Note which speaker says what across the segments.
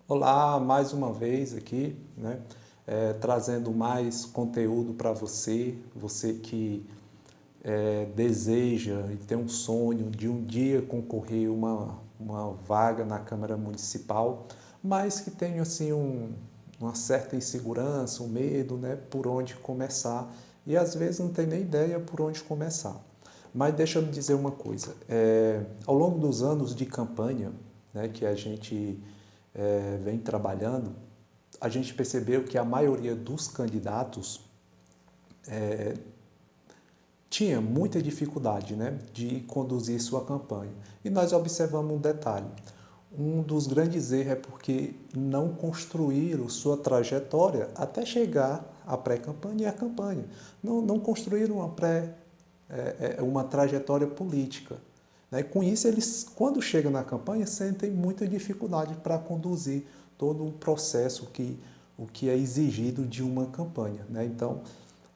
Speaker 1: Olá, mais uma vez aqui, né? Trazendo mais conteúdo para você, você que deseja e tem um sonho de um dia concorrer uma vaga na Câmara Municipal, mas que tem assim uma certa insegurança, um medo, né? Por onde começar e às vezes não tem nem ideia por onde começar. Mas deixa eu me dizer uma coisa, ao longo dos anos de campanha, né, que a gente vem trabalhando, a gente percebeu que a maioria dos candidatos tinha muita dificuldade, né, de conduzir sua campanha. E nós observamos um detalhe. Um dos grandes erros é porque não construíram sua trajetória até chegar à pré-campanha e à campanha. Não construíram uma trajetória política. Né? Com isso, eles, quando chegam na campanha, sentem muita dificuldade para conduzir todo o processo o que é exigido de uma campanha. Né? Então,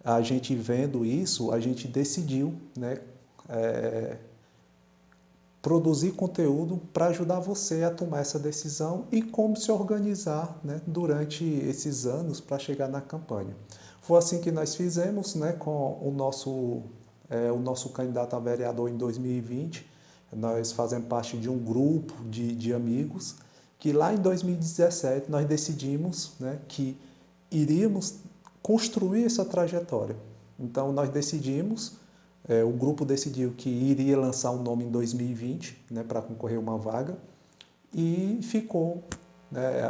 Speaker 1: a gente vendo isso, a gente decidiu, né, produzir conteúdo para ajudar você a tomar essa decisão e como se organizar, né, durante esses anos para chegar na campanha. Foi assim que nós fizemos, né, com o nosso candidato a vereador em 2020. Nós fazemos parte de um grupo de amigos que lá em 2017 nós decidimos, né, que iríamos construir essa trajetória. Então nós decidimos, o grupo decidiu que iria lançar um nome em 2020, né, para concorrer a uma vaga, e ficou, né,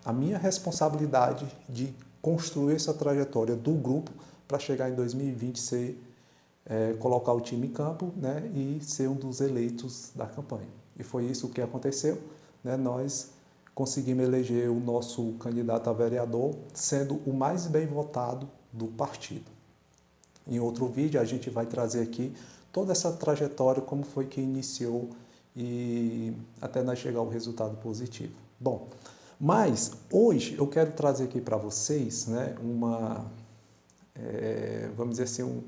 Speaker 1: a minha responsabilidade de construir essa trajetória do grupo para chegar em 2020 ser colocar o time em campo, né, e ser um dos eleitos da campanha. E foi isso que aconteceu. Né, nós conseguimos eleger o nosso candidato a vereador sendo o mais bem votado do partido. Em outro vídeo a gente vai trazer aqui toda essa trajetória, como foi que iniciou e até nós chegar ao resultado positivo. Bom, mas hoje eu quero trazer aqui para vocês, né, vamos dizer assim,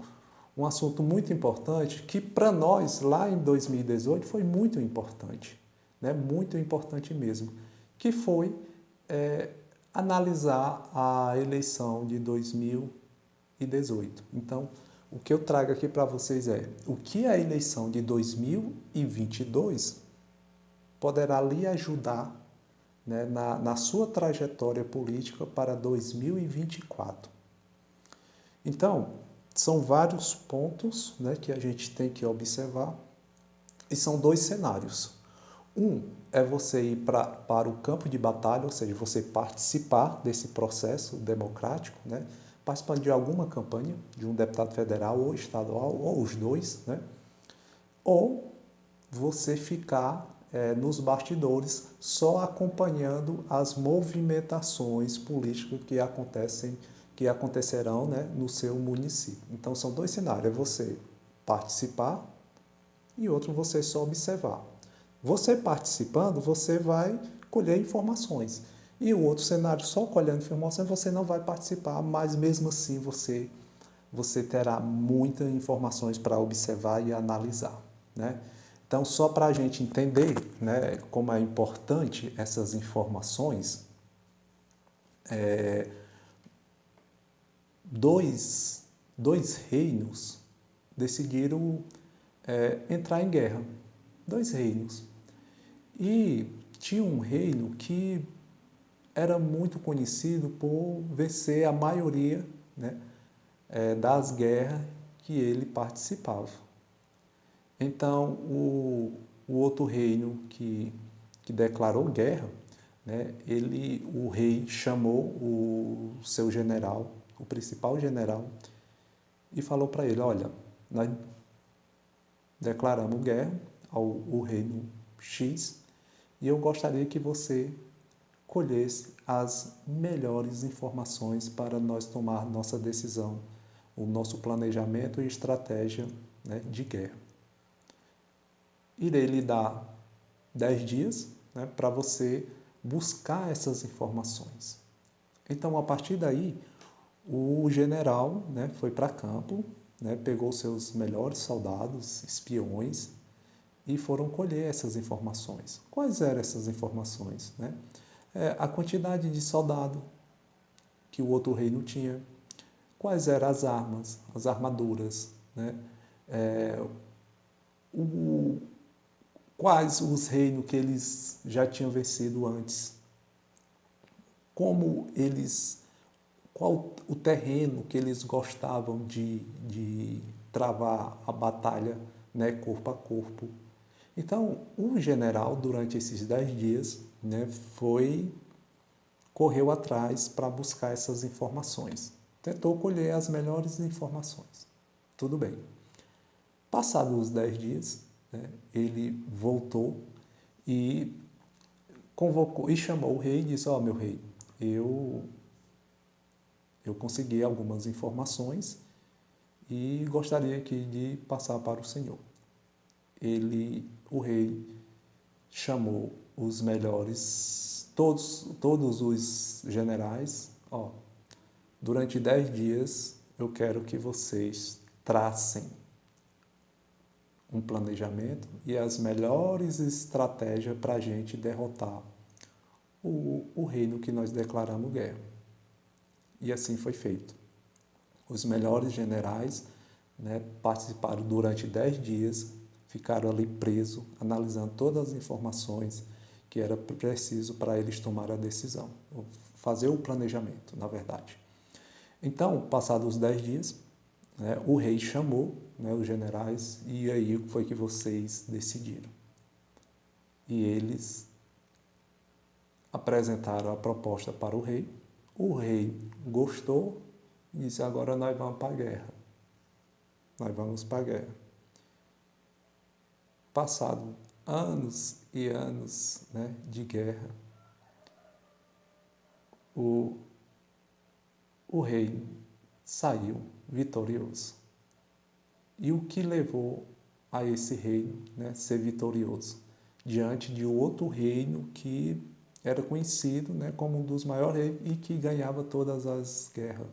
Speaker 1: um assunto muito importante que para nós lá em 2018 foi muito importante, né, muito importante mesmo, que foi analisar a eleição de 2018. Então, o que eu trago aqui para vocês é o que a eleição de 2022 poderá lhe ajudar, né, na sua trajetória política para 2024. Então, são vários pontos, né, que a gente tem que observar e são dois cenários. Um é você ir para o campo de batalha, ou seja, você participar desse processo democrático, né, participando de alguma campanha, de um deputado federal ou estadual, ou os dois, né, ou você ficar nos bastidores só acompanhando as movimentações políticas que acontecerão, né, no seu município. Então são dois cenários, é você participar e outro você só observar. Você participando, você vai colher informações. E o outro cenário, só colhendo informações, você não vai participar, mas mesmo assim você terá muitas informações para observar e analisar. Né? Então, só para a gente entender, né, como é importante essas informações, dois, dois reinos decidiram entrar em guerra. Dois reinos. E tinha um reino que era muito conhecido por vencer a maioria, né, das guerras que ele participava. Então, o outro reino que declarou guerra, né, o rei chamou o seu general, o principal general, e falou para ele, olha, nós declaramos guerra ao reino X e eu gostaria que você colhesse as melhores informações para nós tomar nossa decisão, o nosso planejamento e estratégia, né, de guerra. Irei lhe dar 10 dias, né, para você buscar essas informações. Então, a partir daí, o general, né, foi para campo, né, pegou seus melhores soldados, espiões, e foram colher essas informações. Quais eram essas informações? Né? A quantidade de soldado que o outro reino tinha, quais eram as armas, as armaduras, né? Quais os reinos que eles já tinham vencido antes, como eles, qual o terreno que eles gostavam de travar a batalha, né, corpo a corpo. Então, o general, durante esses 10 dias, né, correu atrás para buscar essas informações. Tentou colher as melhores informações. Tudo bem. Passados os 10 dias, né, ele voltou e convocou e chamou o rei e disse: meu rei, eu consegui algumas informações e gostaria aqui de passar para o senhor. O rei chamou os melhores, todos os generais. Durante 10 dias eu quero que vocês tracem um planejamento e as melhores estratégias para a gente derrotar o reino que nós declaramos guerra. E assim foi feito. Os melhores generais, né, participaram durante 10 dias, ficaram ali presos, analisando todas as informações que era preciso para eles tomar a decisão, fazer o planejamento, na verdade. Então, passados os 10 dias, né, o rei chamou, né, os generais, e aí o que foi que vocês decidiram? E eles apresentaram a proposta para o rei. O rei gostou e disse: agora nós vamos para a guerra. Nós vamos para a guerra. Passado anos e anos, né, de guerra, o rei saiu vitorioso. E o que levou a esse reino, né, ser vitorioso? Diante de outro reino que era conhecido, né, como um dos maiores reis e que ganhava todas as guerras.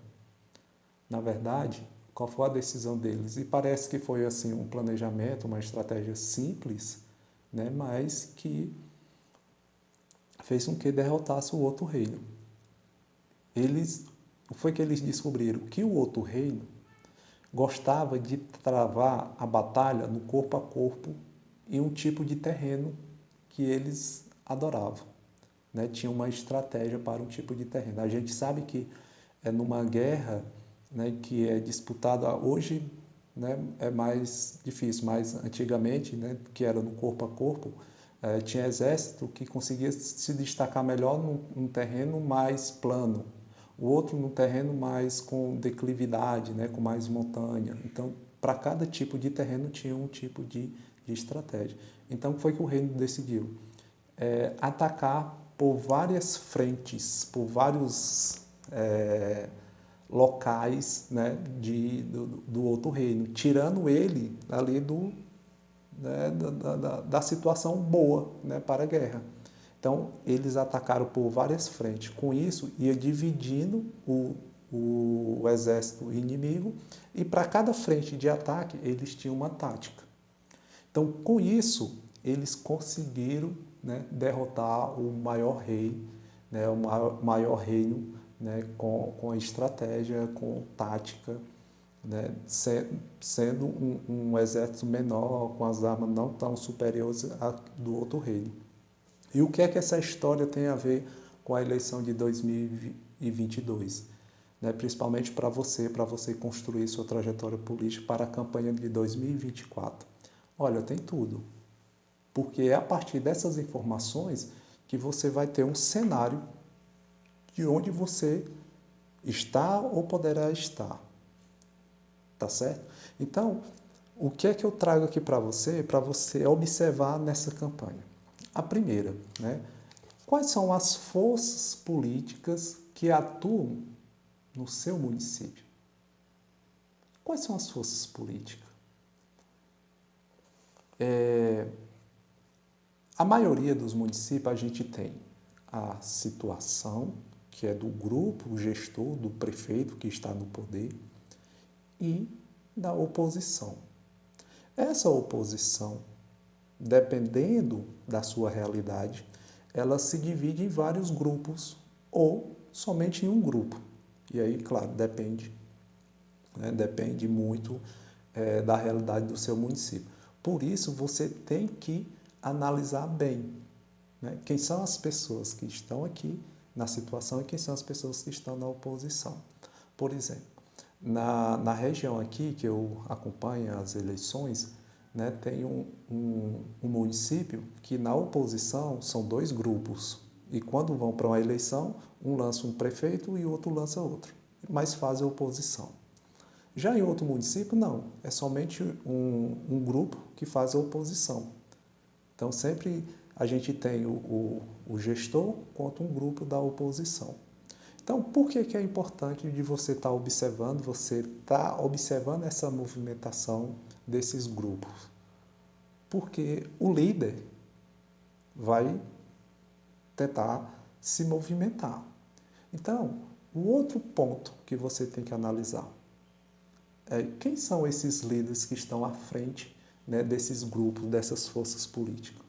Speaker 1: Na verdade, qual foi a decisão deles? E parece que foi assim um planejamento, uma estratégia simples, né, mas que fez com que derrotasse o outro reino. Foi que eles descobriram que o outro reino gostava de travar a batalha no corpo a corpo em um tipo de terreno que eles adoravam. Né? Tinha uma estratégia para um tipo de terreno. A gente sabe que numa guerra, né, que é disputada hoje, né, é mais difícil, mas antigamente, né, que era no corpo a corpo, tinha exército que conseguia se destacar melhor num terreno mais plano, o outro num terreno mais com declividade, né, com mais montanha. Então, para cada tipo de terreno tinha um tipo de estratégia. Então, o que foi que o reino decidiu? Atacar por várias frentes, por vários locais, né, do outro reino, tirando ele ali né, da situação boa, né, para a guerra. Então, eles atacaram por várias frentes. Com isso, ia dividindo o exército inimigo e para cada frente de ataque, eles tinham uma tática. Então, com isso, eles conseguiram, né, derrotar o maior rei, né, o maior reino, né, com a estratégia, com tática, né, sendo um exército menor, com as armas não tão superiores a do outro reino. E o que é que essa história tem a ver com a eleição de 2022? Né, principalmente para você construir sua trajetória política para a campanha de 2024. Olha, tem tudo. Porque é a partir dessas informações que você vai ter um cenário de onde você está ou poderá estar. Tá certo? Então, o que é que eu trago aqui para você observar nessa campanha? A primeira, né? Quais são as forças políticas que atuam no seu município? Quais são as forças políticas? A maioria dos municípios a gente tem a situação, que é do grupo, o gestor, do prefeito que está no poder, e da oposição. Essa oposição, dependendo da sua realidade, ela se divide em vários grupos ou somente em um grupo. E aí, claro, depende, né? Depende muito da realidade do seu município. Por isso, você tem que analisar bem, né? Quem são as pessoas que estão aqui na situação e quem são as pessoas que estão na oposição. Por exemplo, na região aqui que eu acompanho as eleições, né, tem um município que na oposição são dois grupos. E quando vão para uma eleição, um lança um prefeito e o outro lança outro. Mas fazem oposição. Já em outro município, não. É somente um grupo que faz a oposição. Então, sempre a gente tem o gestor contra um grupo da oposição. Então, por que é importante de você estar observando essa movimentação desses grupos? Porque o líder vai tentar se movimentar. Então, o outro ponto que você tem que analisar é quem são esses líderes que estão à frente, né, desses grupos, dessas forças políticas.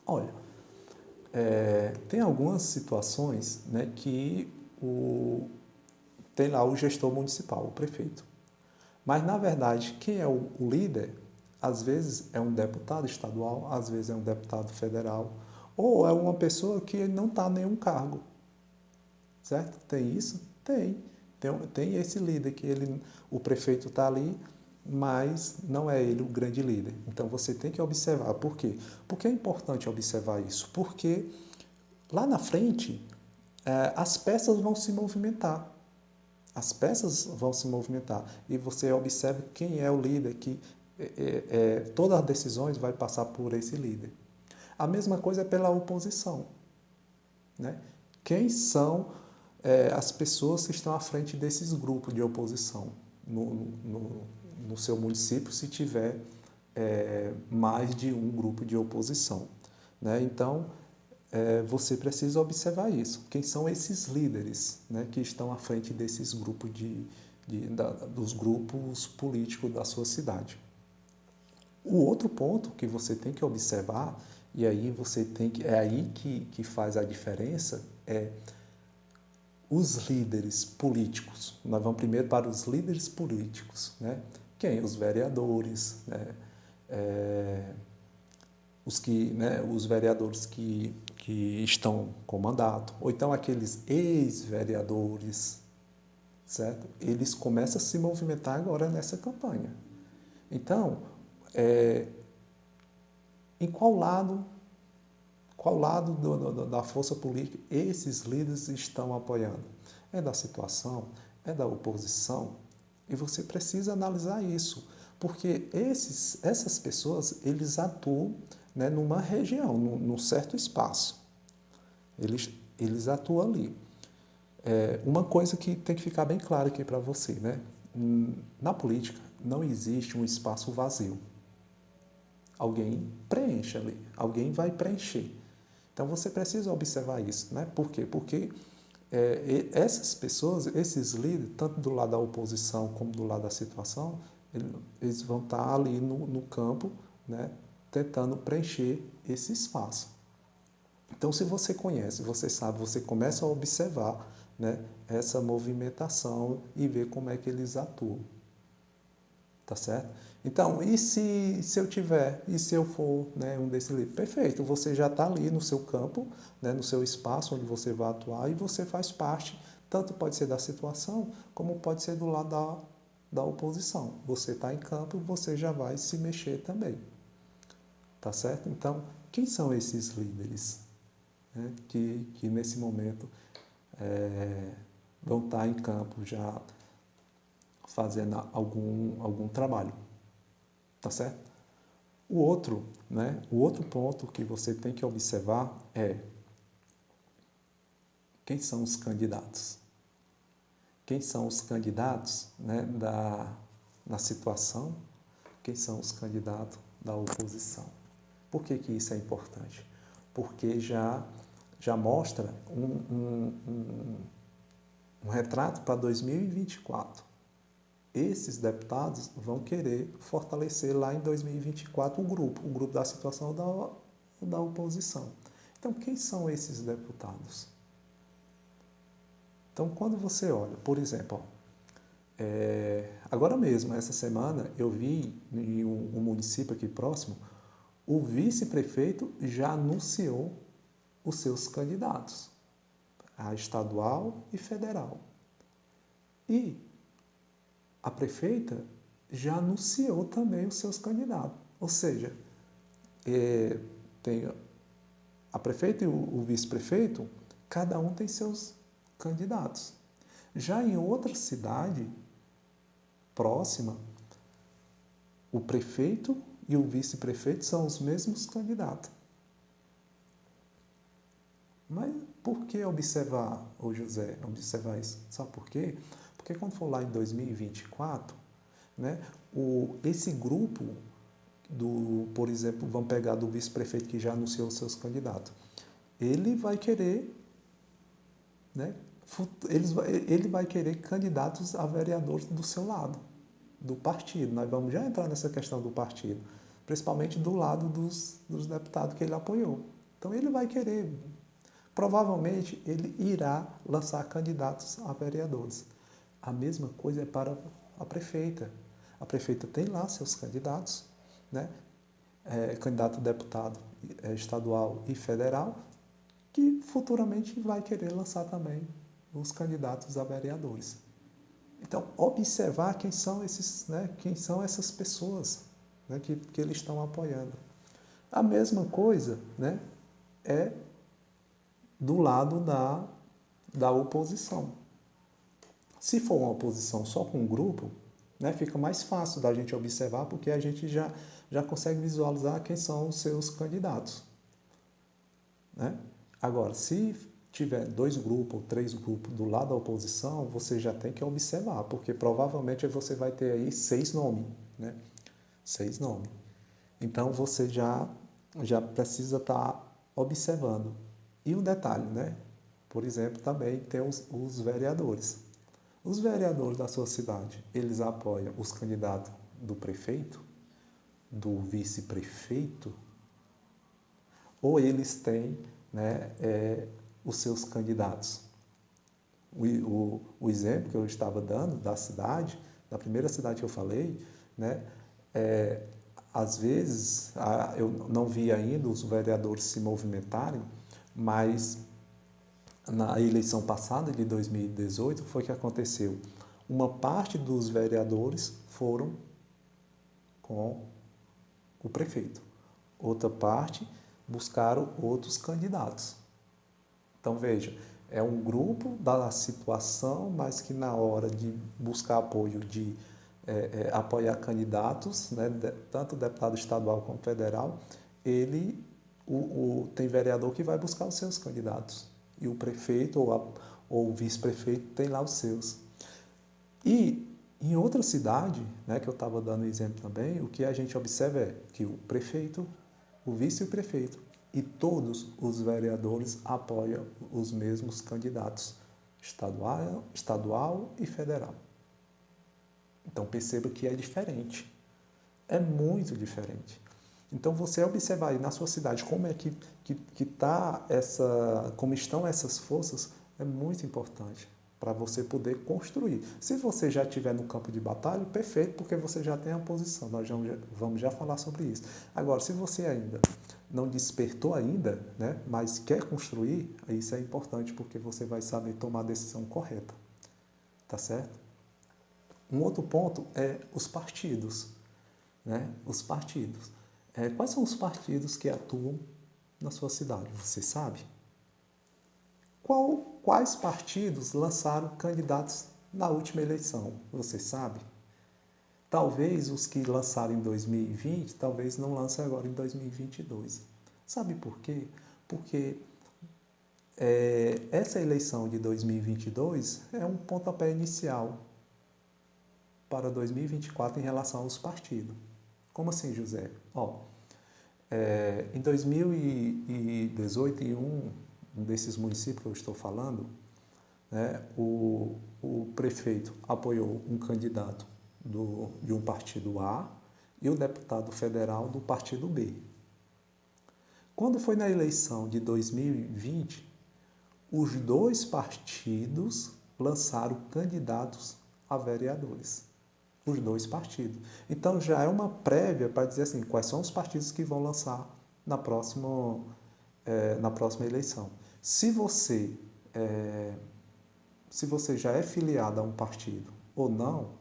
Speaker 1: Olha, tem algumas situações, né, que tem lá o gestor municipal, o prefeito. Mas, na verdade, quem é o líder, às vezes é um deputado estadual, às vezes é um deputado federal, ou é uma pessoa que não está em nenhum cargo. Certo? Tem isso? Tem. Tem esse líder que o prefeito está ali, mas não é ele o grande líder. Então você tem que observar. Por quê? Porque é importante observar isso. Porque lá na frente as peças vão se movimentar. As peças vão se movimentar. E você observa quem é o líder, que todas as decisões vai passar por esse líder. A mesma coisa é pela oposição. Né? Quem são as pessoas que estão à frente desses grupos de oposição no seu município, se tiver mais de um grupo de oposição. Né? Então, você precisa observar isso. Quem são esses líderes, né, que estão à frente desses grupos dos grupos políticos da sua cidade? O outro ponto que você tem que observar, e aí é aí que faz a diferença, é os líderes políticos. Nós vamos primeiro para os líderes políticos, né? Quem? Os vereadores, né? Os vereadores que estão com mandato, ou então aqueles ex-vereadores, certo? Eles começam a se movimentar agora nessa campanha. Então, em qual lado da força política esses líderes estão apoiando? É da situação? É da oposição? E você precisa analisar isso, porque essas pessoas, eles atuam, né, numa região, num certo espaço. Eles atuam ali. Uma coisa que tem que ficar bem claro aqui para você, né? Na política não existe um espaço vazio. Alguém preenche ali, alguém vai preencher. Então você precisa observar isso, né? Por quê? Porque essas pessoas, esses líderes, tanto do lado da oposição como do lado da situação, eles vão estar ali no campo, né? Tentando preencher esse espaço. Então, se você conhece, você sabe, você começa a observar, né, essa movimentação e ver como é que eles atuam. Tá certo? Então, e se eu for, né, um desses líderes? Perfeito, você já está ali no seu campo, né, no seu espaço onde você vai atuar e você faz parte, tanto pode ser da situação, como pode ser do lado da oposição. Você está em campo e você já vai se mexer também. Tá certo? Então, quem são esses líderes, né, que nesse momento vão estar em campo já fazendo algum trabalho? Tá certo? O outro ponto que você tem que observar é quem são os candidatos. Quem são os candidatos, né, na situação, quem são os candidatos da oposição. Por que isso é importante? Porque já mostra um retrato para 2024. esses deputados vão querer fortalecer lá em 2024 o grupo da situação da oposição. Então, quem são esses deputados? Então, quando você olha, por exemplo, agora mesmo, essa semana, eu vi em um município aqui próximo, o vice-prefeito já anunciou os seus candidatos, a estadual e federal. E a prefeita já anunciou também os seus candidatos. Ou seja, tem a prefeita e o vice-prefeito, cada um tem seus candidatos. Já em outra cidade próxima, o prefeito e o vice-prefeito são os mesmos candidatos. Mas por que observar, ô José, observar isso? Sabe por quê? Porque quando for lá em 2024, né, esse grupo, por exemplo, vamos pegar do vice-prefeito que já anunciou os seus candidatos, ele vai querer, né, ele vai querer candidatos a vereadores do seu lado, do partido. Nós vamos já entrar nessa questão do partido, principalmente do lado dos deputados que ele apoiou. Então ele vai querer, provavelmente ele irá lançar candidatos a vereadores. A mesma coisa é para a prefeita. A prefeita tem lá seus candidatos, né? Candidato a deputado estadual e federal, que futuramente vai querer lançar também os candidatos a vereadores. Então, observar quem são esses, né, quem são essas pessoas, né, que eles estão apoiando. A mesma coisa, né, é do lado da oposição. Se for uma oposição só com um grupo, né, fica mais fácil da gente observar, porque a gente já consegue visualizar quem são os seus candidatos. Né? Agora, se tiver 2 grupos ou 3 grupos do lado da oposição, você já tem que observar, porque provavelmente você vai ter aí 6 nomes, né? 6 nomes. Então, você já precisa estar observando. E um detalhe, né? Por exemplo, também tem os vereadores. Os vereadores da sua cidade, eles apoiam os candidatos do prefeito, do vice-prefeito, ou eles têm, né, os seus candidatos. O exemplo que eu estava dando da cidade, da primeira cidade que eu falei, né, às vezes eu não vi ainda os vereadores se movimentarem, mas na eleição passada, de 2018, foi que aconteceu. Uma parte dos vereadores foram com o prefeito. Outra parte buscaram outros candidatos. Então, veja, é um grupo da situação, mas que na hora de buscar apoio, de apoiar candidatos, né, tanto deputado estadual como federal, tem vereador que vai buscar os seus candidatos. E o prefeito ou o vice-prefeito tem lá os seus. E em outra cidade, né, que eu estava dando exemplo também, o que a gente observa é que o prefeito, o vice e o prefeito e todos os vereadores apoiam os mesmos candidatos, estadual e federal. Então perceba que é diferente, é muito diferente. Então você observar aí na sua cidade como é que como estão essas forças é muito importante para você poder construir. Se você já estiver no campo de batalha, perfeito, porque você já tem a posição. Nós vamos já falar sobre isso. Agora, se você ainda não despertou ainda, né, mas quer construir, isso é importante porque você vai saber tomar a decisão correta. Tá certo? Um outro ponto é os partidos. Né? Os partidos. Quais são os partidos que atuam na sua cidade? Você sabe? Quais partidos lançaram candidatos na última eleição? Você sabe? Talvez os que lançaram em 2020, talvez não lancem agora em 2022. Sabe por quê? Porque essa eleição de 2022 é um pontapé inicial para 2024 em relação aos partidos. Como assim, José? Em 2018, em um desses municípios que eu estou falando, né, o prefeito apoiou um candidato de um partido A e o deputado federal do partido B. Quando foi na eleição de 2020, os dois partidos lançaram candidatos a vereadores. Os dois partidos. Então já é uma prévia para dizer assim, quais são os partidos que vão lançar na próxima eleição. Se você já é filiado a um partido ou não,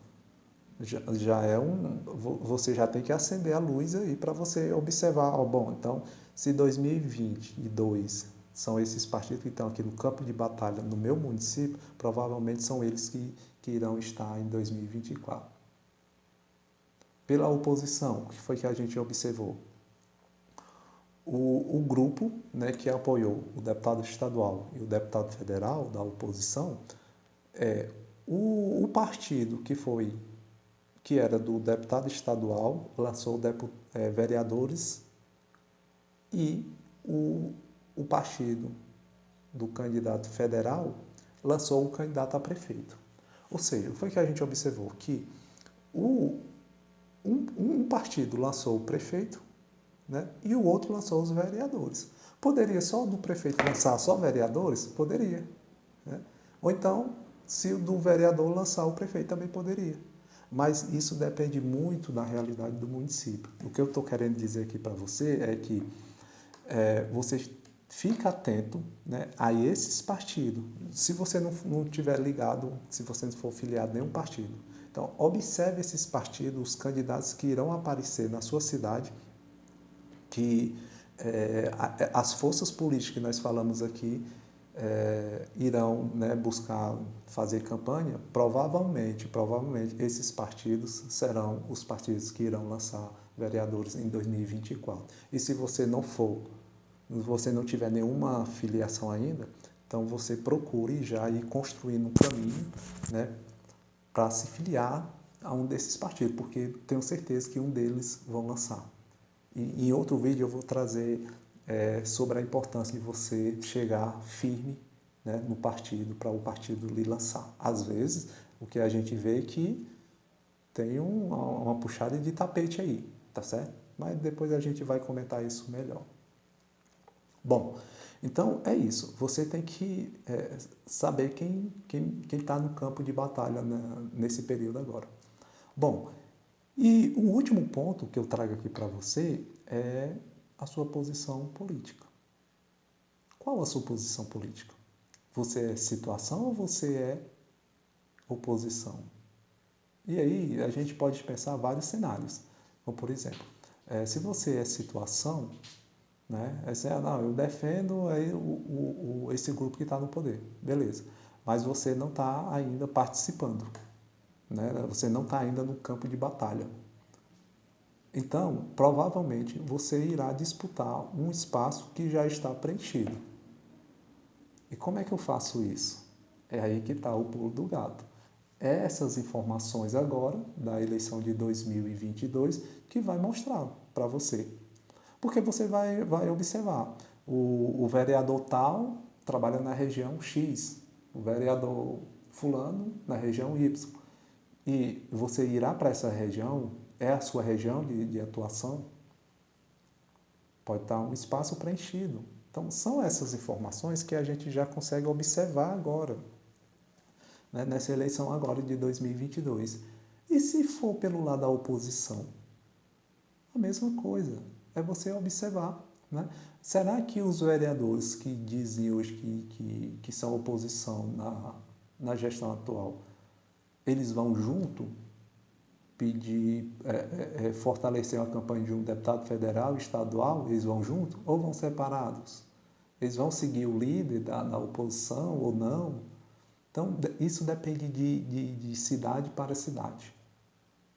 Speaker 1: você já tem que acender a luz aí para você observar, bom, então, se 2022 são esses partidos que estão aqui no campo de batalha no meu município, provavelmente são eles que irão estar em 2024. Pela oposição, o que foi que a gente observou? O grupo, né, que apoiou o deputado estadual e o deputado federal da oposição, o partido que era do deputado estadual lançou vereadores e o partido do candidato federal lançou o candidato a prefeito. Ou seja, foi que a gente observou que um partido lançou o prefeito, né, e o outro lançou os vereadores. Poderia só do prefeito lançar só vereadores? Poderia. Né? Ou então, se o do vereador lançar o prefeito, também poderia. Mas isso depende muito da realidade do município. O que eu estou querendo dizer aqui para você é que você fica atento, né, a esses partidos. Se você não tiver ligado, se você não for filiado a nenhum partido. Então, observe esses partidos, os candidatos que irão aparecer na sua cidade, que as forças políticas que nós falamos aqui irão, né, buscar fazer campanha. Provavelmente esses partidos serão os partidos que irão lançar vereadores em 2024. E se você não tiver nenhuma filiação ainda, então você procure já ir construindo um caminho, né, para se filiar a um desses partidos, porque tenho certeza que um deles vão lançar. E em outro vídeo eu vou trazer sobre a importância de você chegar firme, né, no partido, para o partido lhe lançar. Às vezes, o que a gente vê é que tem uma puxada de tapete aí, tá certo? Mas depois a gente vai comentar isso melhor. Bom, então é isso. Você tem que saber quem está no campo de batalha, né, nesse período agora. Bom, e o último ponto que eu trago aqui para você é a sua posição política. Qual a sua posição política? Você é situação ou você é oposição? E aí a gente pode pensar vários cenários. Como, por exemplo, se você é situação, né, não, eu defendo aí esse grupo que está no poder. Beleza. Mas você não está ainda participando. Né? Você não está ainda no campo de batalha. Então, provavelmente, você irá disputar um espaço que já está preenchido. E como é que eu faço isso? É aí que está o pulo do gato. Essas informações agora, da eleição de 2022, que vai mostrar para você. Porque você vai observar, o vereador tal trabalha na região X, o vereador fulano na região Y. E você irá para essa região, é a sua região de atuação, pode estar um espaço preenchido. Então, são essas informações que a gente já consegue observar agora, né, nessa eleição agora de 2022. E se for pelo lado da oposição? A mesma coisa, é você observar. Né? Será que os vereadores que dizem hoje que são oposição na gestão atual, eles vão junto pedir, fortalecer a campanha de um deputado federal, estadual, eles vão junto ou vão separados? Eles vão seguir o líder da oposição ou não? Então, isso depende de cidade para cidade,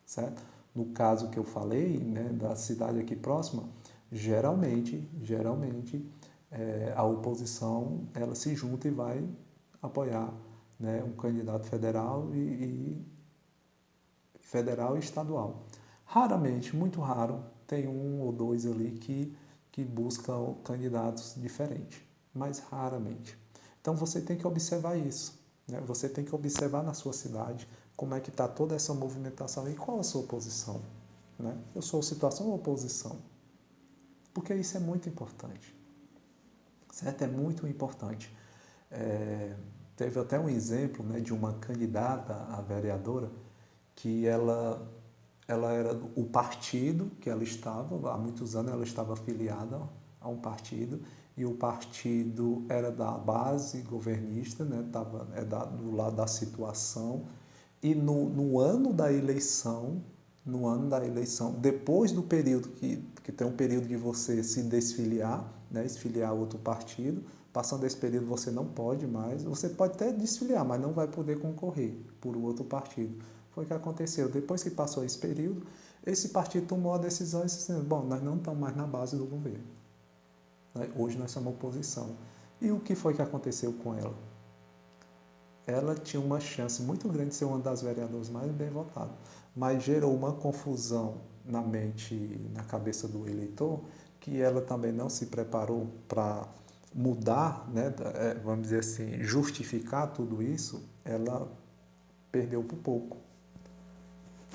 Speaker 1: certo? No caso que eu falei, né, da cidade aqui próxima, geralmente a oposição ela se junta e vai apoiar, né, um candidato federal federal e estadual. Raramente, muito raro, tem um ou dois ali que buscam candidatos diferentes, mas raramente. Então você tem que observar isso, né? Você tem que observar na sua cidade como é que está toda essa movimentação e qual a sua posição, né? Eu sou situação ou oposição? Porque isso é muito importante, certo? É muito importante. Teve até um exemplo, né, de uma candidata a vereadora que ela era o partido que ela estava, há muitos anos ela estava afiliada a um partido, e o partido era da base governista, né, do lado da situação, e no ano da eleição, depois do período que tem um período de você se desfiliar, né, desfiliar a outro partido, passando esse período você não pode mais, você pode até desfiliar, mas não vai poder concorrer por outro partido. Foi o que aconteceu. Depois que passou esse período, esse partido tomou a decisão e disse assim, bom, nós não estamos mais na base do governo. Hoje nós somos oposição. E o que foi que aconteceu com ela? Ela tinha uma chance muito grande de ser uma das vereadoras mais bem votadas, mas gerou uma confusão na mente, na cabeça do eleitor, que ela também não se preparou para mudar, né, vamos dizer assim, justificar tudo isso, ela perdeu por pouco.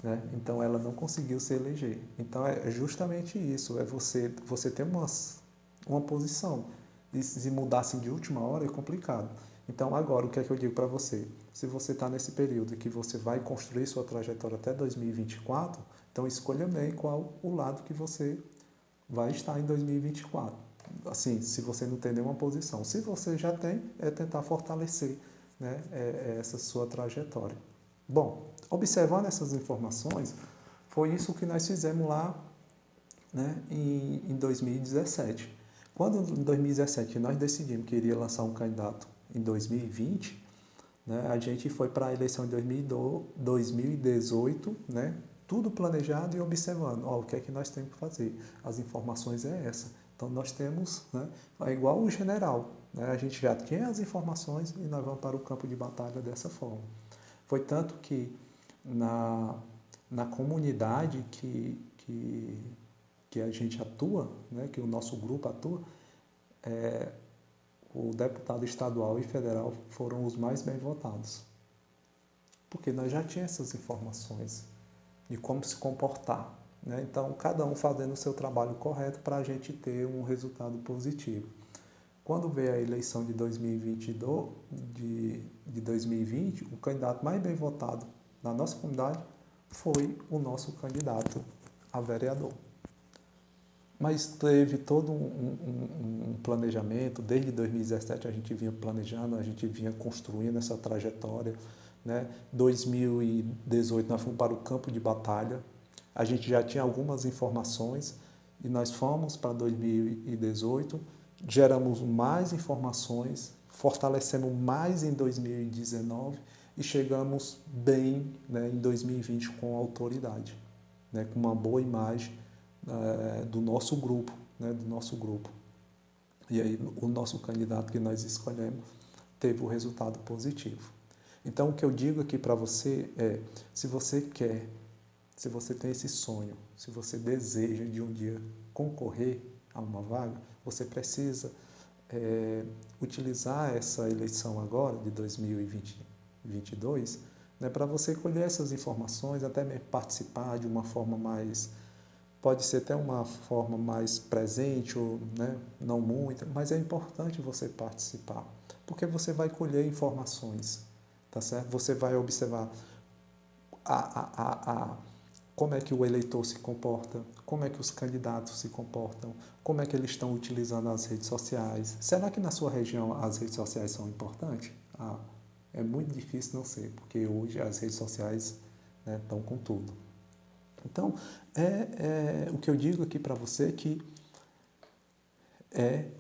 Speaker 1: Né? Então ela não conseguiu se eleger. Então é justamente isso, é você ter uma posição. E se mudar assim de última hora é complicado. Então agora, o que é que eu digo para você? Se você está nesse período que você vai construir sua trajetória até 2024, então escolha bem qual o lado que você vai estar em 2024. Assim, se você não tem nenhuma posição. Se você já tem, é tentar fortalecer, né, essa sua trajetória. Bom, observando essas informações, foi isso que nós fizemos lá, né, em 2017. Quando em 2017 nós decidimos que iria lançar um candidato em 2020, né, a gente foi para a eleição de 2018, né, tudo planejado e observando, o que é que nós temos que fazer. As informações é essa. Então nós temos, né, é igual o general, né, a gente já tinha as informações e nós vamos para o campo de batalha dessa forma. Foi tanto que na comunidade que a gente atua, né, que o nosso grupo atua, o deputado estadual e federal foram os mais bem votados. Porque nós já tínhamos essas informações de como se comportar. Né? Então, cada um fazendo o seu trabalho correto para a gente ter um resultado positivo. Quando veio a eleição de 2020, o candidato mais bem votado na nossa comunidade foi o nosso candidato a vereador. Mas teve todo um planejamento, desde 2017 a gente vinha planejando, a gente vinha construindo essa trajetória. Né? 2018 nós fomos para o campo de batalha, a gente já tinha algumas informações e nós fomos para 2018, geramos mais informações, fortalecemos mais em 2019 e chegamos bem, né, em 2020 com autoridade, né, com uma boa imagem do nosso grupo, né, do nosso grupo. E aí o nosso candidato que nós escolhemos teve o resultado positivo. Então o que eu digo aqui para você é, se você quer, se você tem esse sonho, se você deseja de um dia concorrer a uma vaga, você precisa utilizar essa eleição agora, de 2022, né, para você colher essas informações, até mesmo participar de uma forma mais, pode ser até uma forma mais presente, ou, né, não muito, mas é importante você participar, porque você vai colher informações, tá certo? Você vai observar como é que o eleitor se comporta, como é que os candidatos se comportam, como é que eles estão utilizando as redes sociais. Será que na sua região as redes sociais são importantes? É muito difícil não ser, porque hoje as redes sociais, né, estão com tudo. Então, o que eu digo aqui para você que é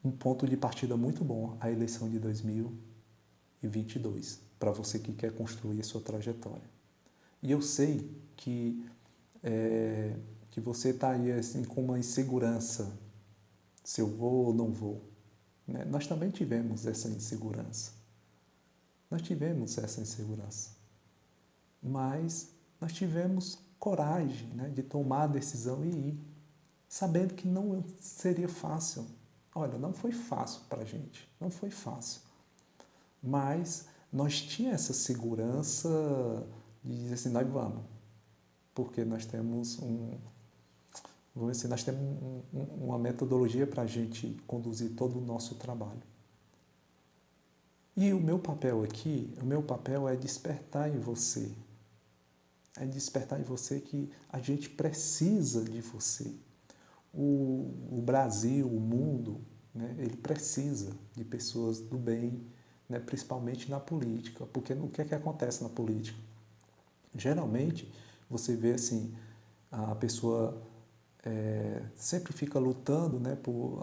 Speaker 1: um ponto de partida muito bom a eleição de 2022, para você que quer construir a sua trajetória. E eu sei que você está aí assim, com uma insegurança, se eu vou ou não vou. Né? Nós também tivemos essa insegurança. Mas nós tivemos coragem, né, de tomar a decisão e ir, sabendo que não seria fácil. Olha, não foi fácil para a gente, não foi fácil. Mas nós tínhamos essa segurança de dizer assim, nós vamos, porque nós temos vamos dizer, nós temos uma metodologia para a gente conduzir todo o nosso trabalho. E o meu papel aqui, é despertar em você. É despertar em você que a gente precisa de você. O Brasil, o mundo, né, ele precisa de pessoas do bem, né, principalmente na política. Porque o que é que acontece na política? Geralmente, você vê assim, a pessoa sempre fica lutando, né, por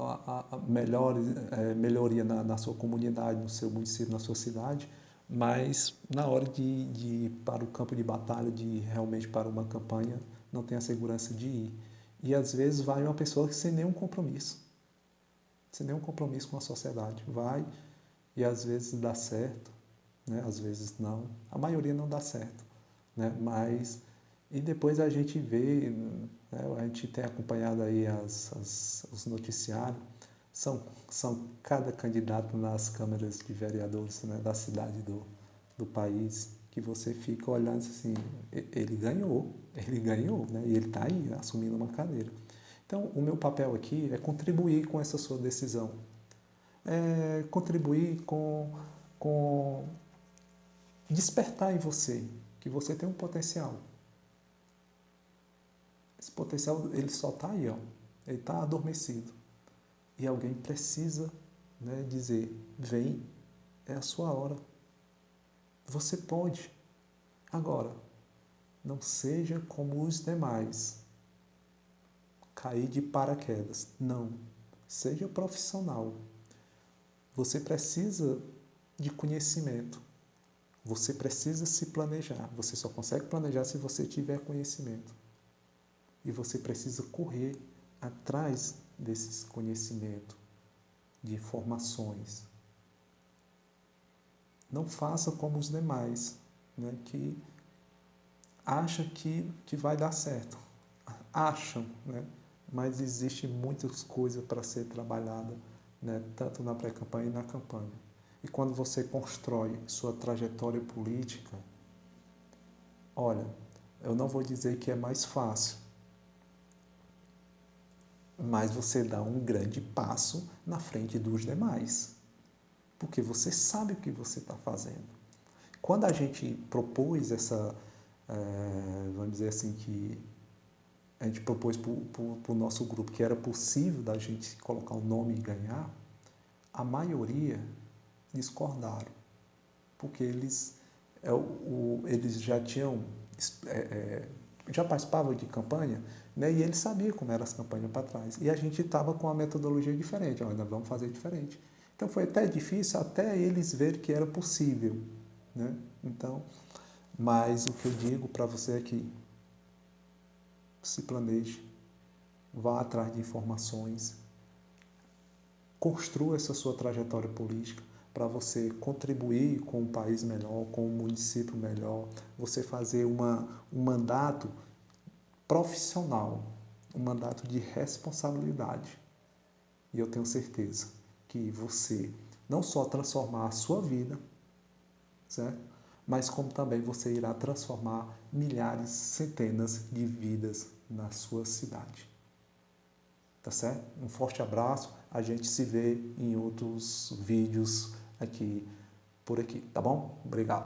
Speaker 1: melhoria na sua comunidade, no seu município, na sua cidade, mas na hora de ir para o campo de batalha, de ir realmente para uma campanha, não tem a segurança de ir. E às vezes vai uma pessoa sem nenhum compromisso com a sociedade. Vai e às vezes dá certo, né? Às vezes não. A maioria não dá certo, né? Mas e depois a gente vê, né? A gente tem acompanhado aí os noticiários, são cada candidato nas câmaras de vereadores, né? Da cidade do país, que você fica olhando assim, ele ganhou, né? E ele está aí assumindo uma cadeira. Então, o meu papel aqui é contribuir com essa sua decisão. É contribuir com despertar em você que você tem um potencial. Esse potencial, ele só está aí, ó. Ele está adormecido. E alguém precisa, né, dizer, vem, é a sua hora. Você pode. Agora, não seja como os demais. Cair de paraquedas. Não. Seja profissional. Você precisa de conhecimento. Você precisa se planejar. Você só consegue planejar se você tiver conhecimento. E você precisa correr atrás desses conhecimentos, de informações. Não faça como os demais, né, que acham que vai dar certo. Acham, né, mas existe muitas coisas para ser trabalhada, né, tanto na pré-campanha e na campanha. E quando você constrói sua trajetória política, olha, eu não vou dizer que é mais fácil, mas você dá um grande passo na frente dos demais, porque você sabe o que você está fazendo. Quando a gente propôs vamos dizer assim, que a gente propôs para o nosso grupo que era possível da gente colocar o nome e ganhar, a maioria discordaram, porque eles já tinham, já participavam de campanha, né, e eles sabiam como eram as campanhas para trás. E a gente estava com uma metodologia diferente, nós vamos fazer diferente. Então foi até difícil até eles verem que era possível, né? Então, mas o que eu digo para você é que se planeje, vá atrás de informações, construa essa sua trajetória política para você contribuir com um país melhor, com um município melhor, você fazer um mandato profissional, um mandato de responsabilidade. E eu tenho certeza que você não só transformar a sua vida, certo? Mas como também você irá transformar milhares, centenas de vidas na sua cidade. Tá certo? Um forte abraço. A gente se vê em outros vídeos por aqui, tá bom? Obrigado.